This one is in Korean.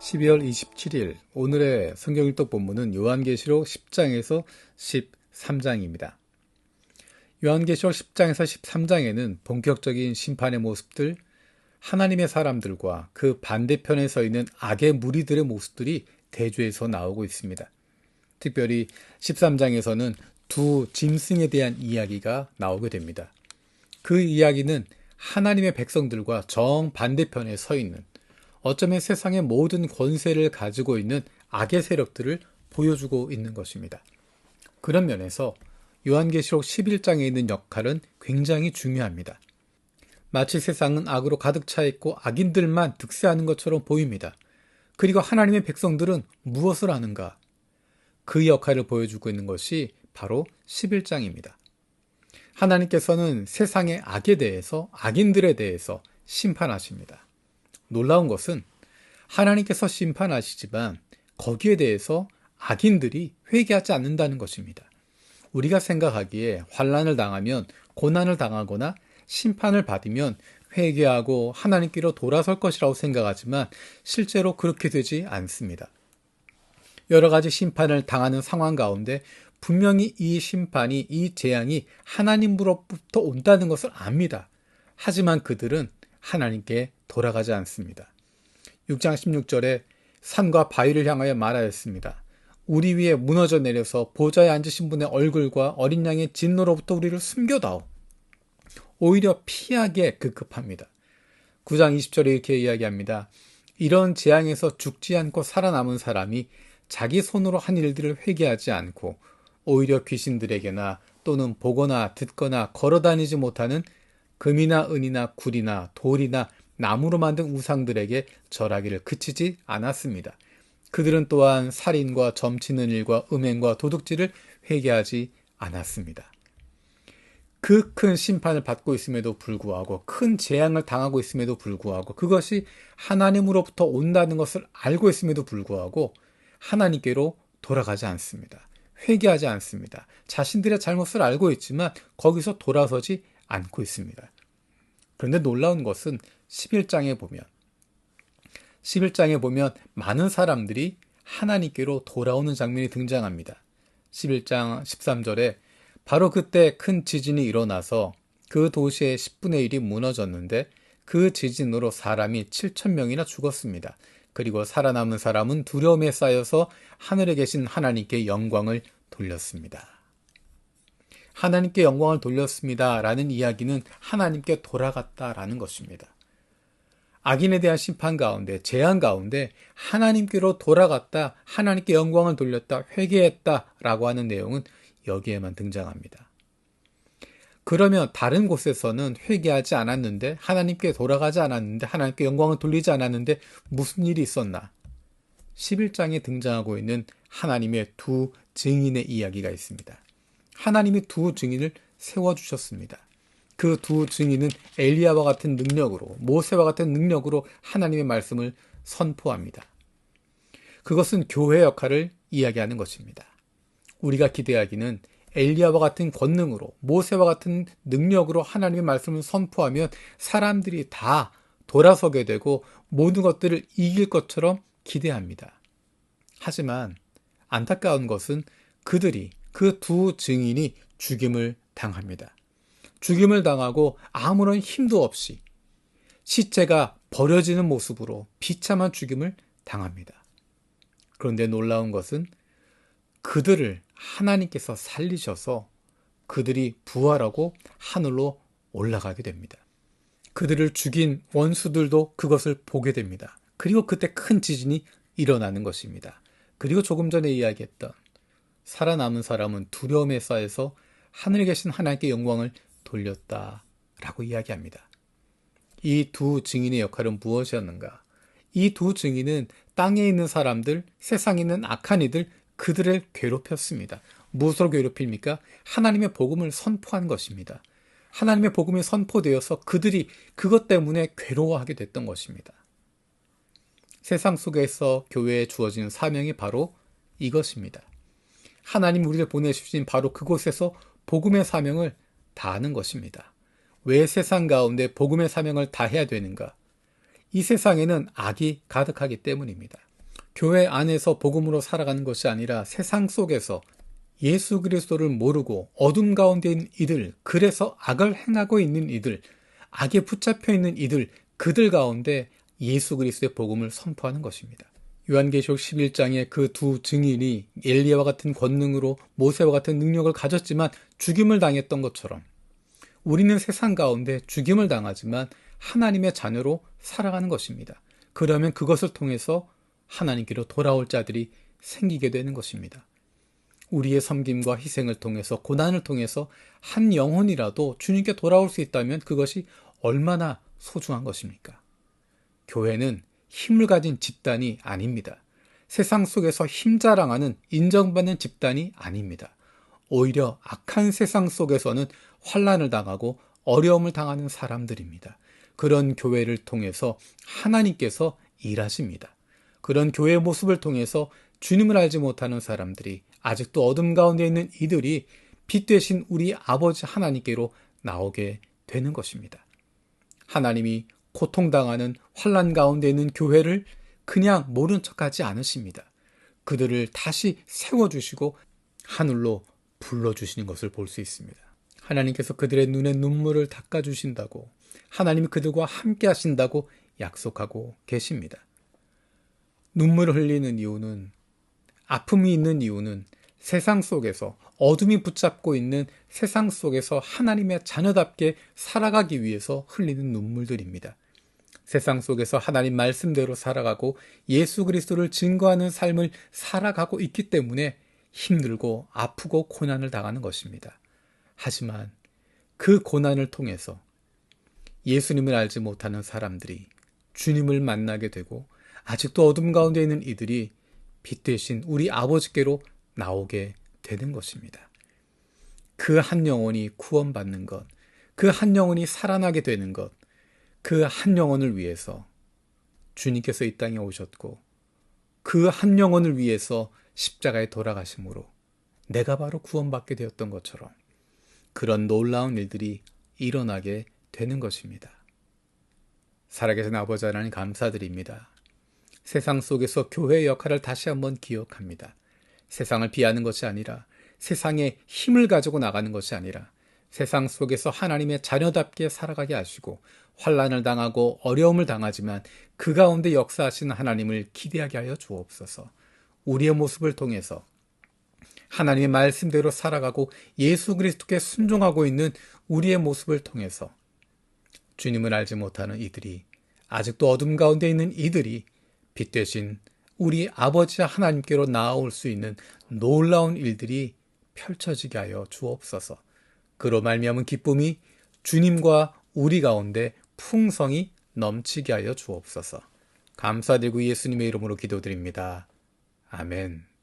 12월 27일 오늘의 성경일독 본문은 요한계시록 10장에서 13장입니다. 요한계시록 10장에서 13장에는 본격적인 심판의 모습들, 하나님의 사람들과 그 반대편에 서 있는 악의 무리들의 모습들이 대조해서 나오고 있습니다. 특별히 13장에서는 두 짐승에 대한 이야기가 나오게 됩니다. 그 이야기는 하나님의 백성들과 정반대편에 서 있는, 어쩌면 세상의 모든 권세를 가지고 있는 악의 세력들을 보여주고 있는 것입니다. 그런 면에서 요한계시록 11장에 있는 역할은 굉장히 중요합니다. 마치 세상은 악으로 가득 차 있고 악인들만 득세하는 것처럼 보입니다. 그리고 하나님의 백성들은 무엇을 하는가? 그 역할을 보여주고 있는 것이 바로 11장입니다. 하나님께서는 세상의 악에 대해서, 악인들에 대해서 심판하십니다. 놀라운 것은 하나님께서 심판하시지만 거기에 대해서 악인들이 회개하지 않는다는 것입니다. 우리가 생각하기에 환난을 당하면, 고난을 당하거나 심판을 받으면 회개하고 하나님께로 돌아설 것이라고 생각하지만 실제로 그렇게 되지 않습니다. 여러 가지 심판을 당하는 상황 가운데 분명히 이 심판이, 이 재앙이 하나님으로부터 온다는 것을 압니다. 하지만 그들은 하나님께 돌아가지 않습니다. 6장 16절에 산과 바위를 향하여 말하였습니다. 우리 위에 무너져 내려서 보좌에 앉으신 분의 얼굴과 어린 양의 진노로부터 우리를 숨겨다오. 오히려 피하기에 급급합니다. 9장 20절에 이렇게 이야기합니다. 이런 재앙에서 죽지 않고 살아남은 사람이 자기 손으로 한 일들을 회개하지 않고 오히려 귀신들에게나 또는 보거나 듣거나 걸어다니지 못하는 금이나 은이나 굴이나 돌이나 나무로 만든 우상들에게 절하기를 그치지 않았습니다. 그들은 또한 살인과 점치는 일과 음행과 도둑질을 회개하지 않았습니다. 그 큰 심판을 받고 있음에도 불구하고, 큰 재앙을 당하고 있음에도 불구하고, 그것이 하나님으로부터 온다는 것을 알고 있음에도 불구하고 하나님께로 돌아가지 않습니다. 회개하지 않습니다. 자신들의 잘못을 알고 있지만 거기서 돌아서지 않고 있습니다. 그런데 놀라운 것은 11장에 보면 많은 사람들이 하나님께로 돌아오는 장면이 등장합니다. 11장 13절에 바로 그때 큰 지진이 일어나서 그 도시의 10분의 1이 무너졌는데 그 지진으로 사람이 7,000명이나 죽었습니다. 그리고 살아남은 사람은 두려움에 쌓여서 하늘에 계신 하나님께 영광을 돌렸습니다. 하나님께 영광을 돌렸습니다 라는 이야기는 하나님께 돌아갔다라는 것입니다. 악인에 대한 심판 가운데, 재앙 가운데 하나님께로 돌아갔다, 하나님께 영광을 돌렸다, 회개했다 라고 하는 내용은 여기에만 등장합니다. 그러면 다른 곳에서는 회개하지 않았는데, 하나님께 돌아가지 않았는데, 하나님께 영광을 돌리지 않았는데 무슨 일이 있었나? 11장에 등장하고 있는 하나님의 두 증인의 이야기가 있습니다. 하나님이 두 증인을 세워주셨습니다. 그 두 증인은 엘리야와 같은 능력으로, 모세와 같은 능력으로 하나님의 말씀을 선포합니다. 그것은 교회 역할을 이야기하는 것입니다. 우리가 기대하기는 엘리야와 같은 권능으로, 모세와 같은 능력으로 하나님의 말씀을 선포하면 사람들이 다 돌아서게 되고 모든 것들을 이길 것처럼 기대합니다. 하지만 안타까운 것은 그들이, 그 두 증인이 죽임을 당합니다. 죽임을 당하고 아무런 힘도 없이 시체가 버려지는 모습으로 비참한 죽임을 당합니다. 그런데 놀라운 것은 그들을 하나님께서 살리셔서 그들이 부활하고 하늘로 올라가게 됩니다. 그들을 죽인 원수들도 그것을 보게 됩니다. 그리고 그때 큰 지진이 일어나는 것입니다. 그리고 조금 전에 이야기했던 살아남은 사람은 두려움에 쌓여서 하늘에 계신 하나님께 영광을 돌렸다라고 이야기합니다. 이 두 증인의 역할은 무엇이었는가? 이 두 증인은 땅에 있는 사람들, 세상에 있는 악한 이들, 그들을 괴롭혔습니다. 무엇으로 괴롭힙니까? 하나님의 복음을 선포한 것입니다. 하나님의 복음이 선포되어서 그들이 그것 때문에 괴로워하게 됐던 것입니다. 세상 속에서 교회에 주어진 사명이 바로 이것입니다. 하나님 우리를 보내주신 바로 그곳에서 복음의 사명을 다하는 것입니다. 왜 세상 가운데 복음의 사명을 다해야 되는가? 이 세상에는 악이 가득하기 때문입니다. 교회 안에서 복음으로 살아가는 것이 아니라 세상 속에서 예수 그리스도를 모르고 어둠 가운데 있는 이들, 그래서 악을 행하고 있는 이들, 악에 붙잡혀 있는 이들, 그들 가운데 예수 그리스도의 복음을 선포하는 것입니다. 요한계시록 11장에 그 두 증인이 엘리야와 같은 권능으로 모세와 같은 능력을 가졌지만 죽임을 당했던 것처럼 우리는 세상 가운데 죽임을 당하지만 하나님의 자녀로 살아가는 것입니다. 그러면 그것을 통해서 하나님께로 돌아올 자들이 생기게 되는 것입니다. 우리의 섬김과 희생을 통해서, 고난을 통해서 한 영혼이라도 주님께 돌아올 수 있다면 그것이 얼마나 소중한 것입니까? 교회는 힘을 가진 집단이 아닙니다. 세상 속에서 힘자랑하는, 인정받는 집단이 아닙니다. 오히려 악한 세상 속에서는 환난을 당하고 어려움을 당하는 사람들입니다. 그런 교회를 통해서 하나님께서 일하십니다. 그런 교회의 모습을 통해서 주님을 알지 못하는 사람들이, 아직도 어둠 가운데 있는 이들이 빛 되신 우리 아버지 하나님께로 나오게 되는 것입니다. 하나님이 고통당하는 환난 가운데 있는 교회를 그냥 모른 척하지 않으십니다. 그들을 다시 세워주시고 하늘로 불러주시는 것을 볼 수 있습니다. 하나님께서 그들의 눈에 눈물을 닦아주신다고, 하나님이 그들과 함께 하신다고 약속하고 계십니다. 눈물을 흘리는 이유는, 아픔이 있는 이유는 세상 속에서, 어둠이 붙잡고 있는 세상 속에서 하나님의 자녀답게 살아가기 위해서 흘리는 눈물들입니다. 세상 속에서 하나님 말씀대로 살아가고 예수 그리스도를 증거하는 삶을 살아가고 있기 때문에 힘들고 아프고 고난을 당하는 것입니다. 하지만 그 고난을 통해서 예수님을 알지 못하는 사람들이 주님을 만나게 되고, 아직도 어둠 가운데 있는 이들이 빛 되신 우리 아버지께로 나오게 되는 것입니다. 그 한 영혼이 구원받는 것, 그 한 영혼이 살아나게 되는 것, 그 한 영혼을 위해서 주님께서 이 땅에 오셨고 그 한 영혼을 위해서 십자가에 돌아가심으로 내가 바로 구원받게 되었던 것처럼 그런 놀라운 일들이 일어나게 되는 것입니다. 살아계신 아버지 하나님 감사드립니다. 세상 속에서 교회의 역할을 다시 한번 기억합니다. 세상을 비하는 것이 아니라, 세상에 힘을 가지고 나가는 것이 아니라 세상 속에서 하나님의 자녀답게 살아가게 하시고, 환난을 당하고 어려움을 당하지만 그 가운데 역사하시는 하나님을 기대하게 하여 주옵소서. 우리의 모습을 통해서 하나님의 말씀대로 살아가고 예수 그리스도께 순종하고 있는 우리의 모습을 통해서 주님을 알지 못하는 이들이, 아직도 어둠 가운데 있는 이들이 빛 되신 우리 아버지 하나님께로 나아올 수 있는 놀라운 일들이 펼쳐지게 하여 주옵소서. 그로 말미암은 기쁨이 주님과 우리 가운데 풍성히 넘치게 하여 주옵소서. 감사드리고 예수님의 이름으로 기도드립니다. 아멘.